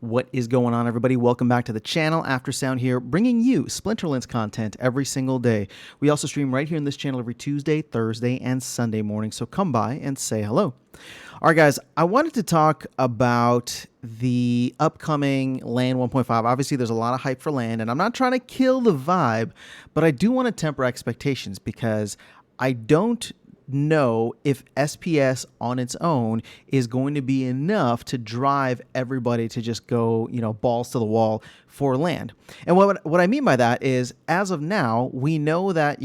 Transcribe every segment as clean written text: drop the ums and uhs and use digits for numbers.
What is going on, everybody? Welcome back to the channel. Aftersound here, bringing you Splinterlands content every single day. We also stream right here in this channel every Tuesday, Thursday, and Sunday morning, so come by and say hello. All right, guys, I wanted to talk about the upcoming Land 1.5. Obviously, there's a lot of hype for Land, and I'm not trying to kill the vibe, but I do want to temper expectations because I don't know if SPS on its own is going to be enough to drive everybody to just go, balls to the wall for Land. And what I mean by that is, as of now, we know that,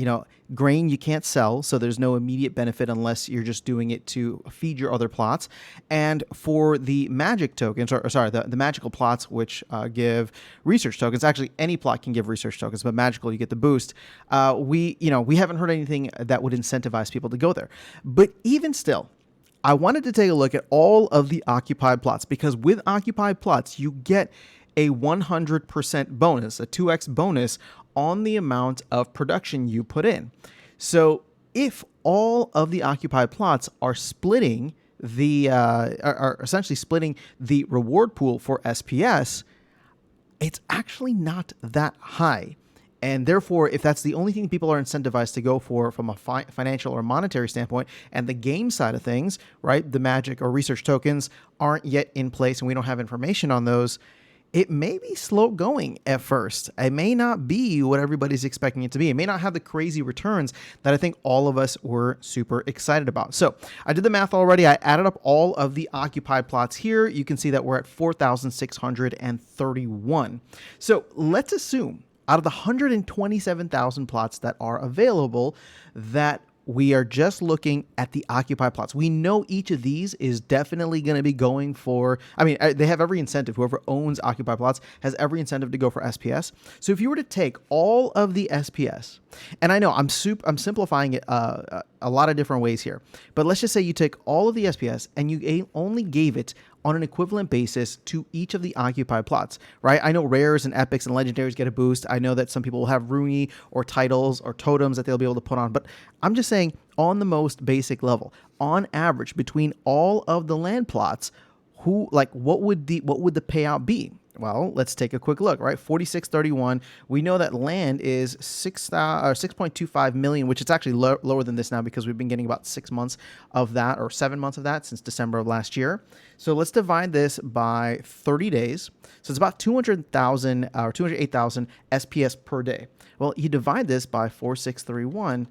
grain you can't sell, so there's no immediate benefit unless you're just doing it to feed your other plots. And for the magic tokens, the magical plots, which give research tokens, actually any plot can give research tokens, but magical, you get the boost. We haven't heard anything that would incentivize people to go there. But even still, I wanted to take a look at all of the occupied plots, because with occupied plots, you get a 100% bonus, a 2x bonus on the amount of production you put in. So if all of the occupied plots are splitting are essentially splitting the reward pool for SPS, it's actually not that high. And therefore, if that's the only thing people are incentivized to go for from a financial or monetary standpoint, and the game side of things, right, the magic or research tokens aren't yet in place and we don't have information on those, it may be slow going at first. It may not be what everybody's expecting it to be. It may not have the crazy returns that I think all of us were super excited about. So I did the math already. I added up all of the occupied plots here. You can see that we're at 4,631. So let's assume out of the 127,000 plots that are available, that we are just looking at the occupied plots. We know each of these is definitely going to be going for, they have every incentive. Whoever owns occupied plots has every incentive to go for SPS. So if you were to take all of the SPS, and I know I'm simplifying it a lot of different ways here, but let's just say you take all of the SPS and you only gave it on an equivalent basis to each of the occupied plots, right? I know rares and epics and legendaries get a boost. I know that some people will have Rooney or titles or totems that they'll be able to put on, but I'm just saying on the most basic level, on average, between all of the land plots, what would the payout be? Well, let's take a quick look, right? 4631. We know that land is 6.25 million, which is actually lower than this now because we've been getting about 6 months of that, or 7 months of that since December of last year. So let's divide this by 30 days. So it's about 200,000 or 208,000 SPS per day. Well, you divide this by 4631,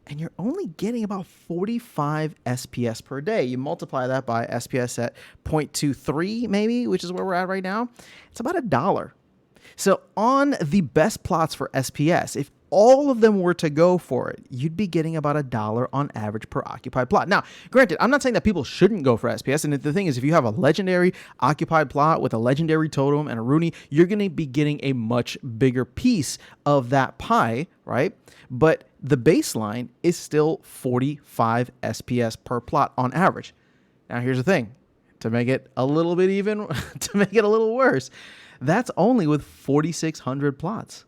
and you're only getting about 45 SPS per day. You multiply that by SPS at 0.23 maybe, which is where we're at right now. It's about $1. So on the best plots for SPS, if all of them were to go for it, you'd be getting about $1 on average per occupied plot. Now, granted, I'm not saying that people shouldn't go for SPS. And the thing is, if you have a legendary occupied plot with a legendary totem and a Rooney, you're going to be getting a much bigger piece of that pie, right? But the baseline is still 45 SPS per plot on average. Now, here's the thing. To make it a little bit even, to make it a little worse, that's only with 4,600 plots.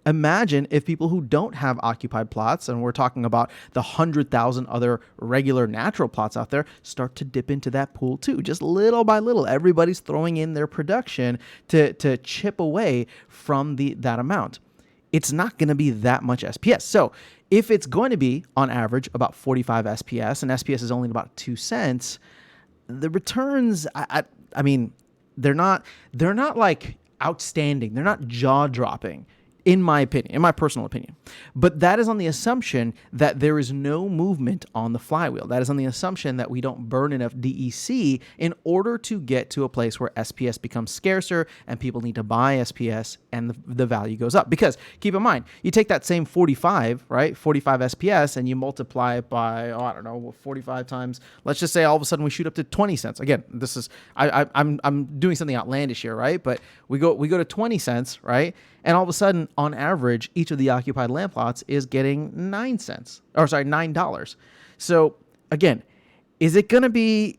Imagine if people who don't have occupied plots, and we're talking about the 100,000 other regular natural plots out there, start to dip into that pool too. Just little by little, everybody's throwing in their production to chip away from that amount. It's not going to be that much SPS. So if it's going to be, on average, about 45 SPS, and SPS is only about 2 cents, the returns, they're not like outstanding. They're not jaw-dropping, in my opinion, in my personal opinion. But that is on the assumption that there is no movement on the flywheel. That is on the assumption that we don't burn enough DEC in order to get to a place where SPS becomes scarcer and people need to buy SPS and the value goes up. Because keep in mind, you take that same 45, right, 45 SPS, and you multiply it by, 45 times. Let's just say all of a sudden we shoot up to 20 cents. Again, this is, I'm doing something outlandish here, right? But we go to 20 cents, right? And all of a sudden, on average, each of the occupied land plots is getting $9. So again, is it going to be,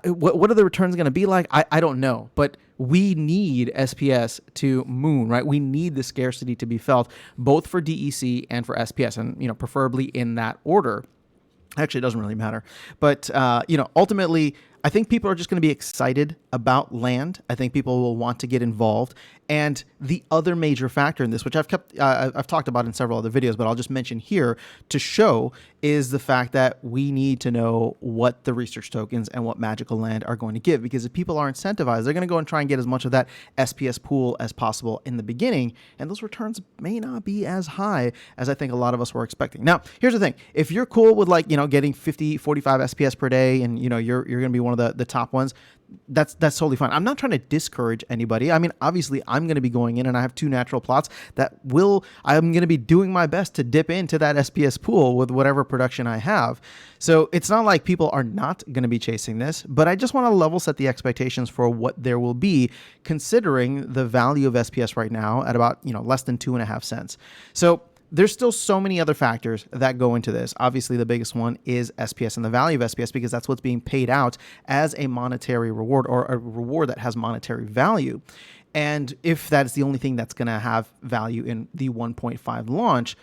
what are the returns going to be like? I don't know, but we need SPS to moon, right? We need the scarcity to be felt both for DEC and for SPS, and, preferably in that order. Actually, it doesn't really matter. But, ultimately, I think people are just going to be excited about land. I think people will want to get involved. And the other major factor in this, which I've talked about in several other videos, but I'll just mention here to show, is the fact that we need to know what the research tokens and what magical land are going to give. Because if people are incentivized, they're going to go and try and get as much of that SPS pool as possible in the beginning, and those returns may not be as high as I think a lot of us were expecting. Now, here's the thing: if you're cool with, like, getting 50, 45 SPS per day, and you're going to be one of the top ones, that's totally fine. I'm not trying to discourage anybody. I mean, obviously, I'm going to be going in, and I have 2 natural plots I'm going to be doing my best to dip into that SPS pool with whatever production I have. So it's not like people are not going to be chasing this, but I just want to level set the expectations for what there will be, considering the value of SPS right now at about, less than 2.5 cents. So there's still so many other factors that go into this. Obviously, the biggest one is SPS and the value of SPS, because that's what's being paid out as a monetary reward, or a reward that has monetary value. And if that is the only thing that's going to have value in the 1.5 launch,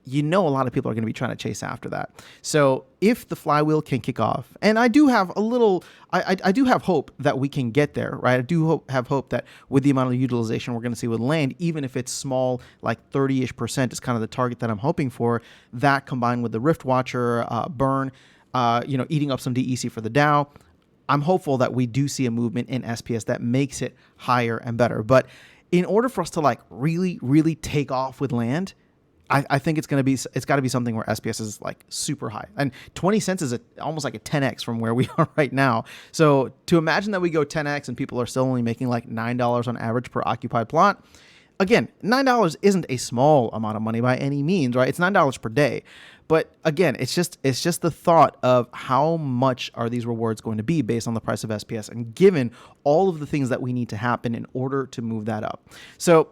a lot of people are going to be trying to chase after that. So if the flywheel can kick off, and I do have I do have hope that we can get there, right? I do have hope that with the amount of utilization we're going to see with land, even if it's small, like 30-ish% is kind of the target that I'm hoping for, that combined with the Rift Watcher burn, eating up some DEC for the DAO, I'm hopeful that we do see a movement in SPS that makes it higher and better. But in order for us to really, really take off with land, I think it's got to be something where SPS is super high, and 20 cents is almost like a 10x from where we are right now. So to imagine that we go 10x and people are still only making $9 on average per occupied plot. Again, $9 isn't a small amount of money by any means, right? It's $9 per day. But again, it's just the thought of how much are these rewards going to be based on the price of SPS, and given all of the things that we need to happen in order to move that up. So,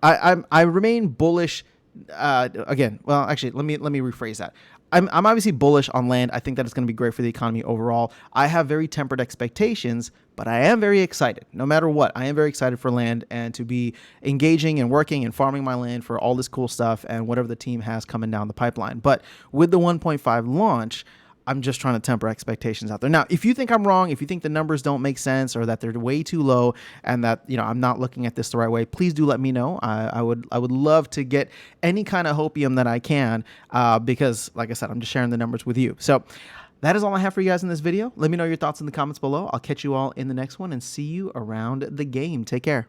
I remain bullish. Again, well, actually, let me rephrase that. I'm obviously bullish on land. I think that it's going to be great for the economy overall. I have very tempered expectations, but I am very excited. No matter what, I am very excited for land and to be engaging and working and farming my land for all this cool stuff and whatever the team has coming down the pipeline. But with the 1.5 launch, I'm just trying to temper expectations out there. Now, if you think I'm wrong, if you think the numbers don't make sense, or that they're way too low, and that I'm not looking at this the right way, please do let me know. I would love to get any kind of hopium that I can, because, like I said, I'm just sharing the numbers with you. So that is all I have for you guys in this video. Let me know your thoughts in the comments below. I'll catch you all in the next one and see you around the game. Take care.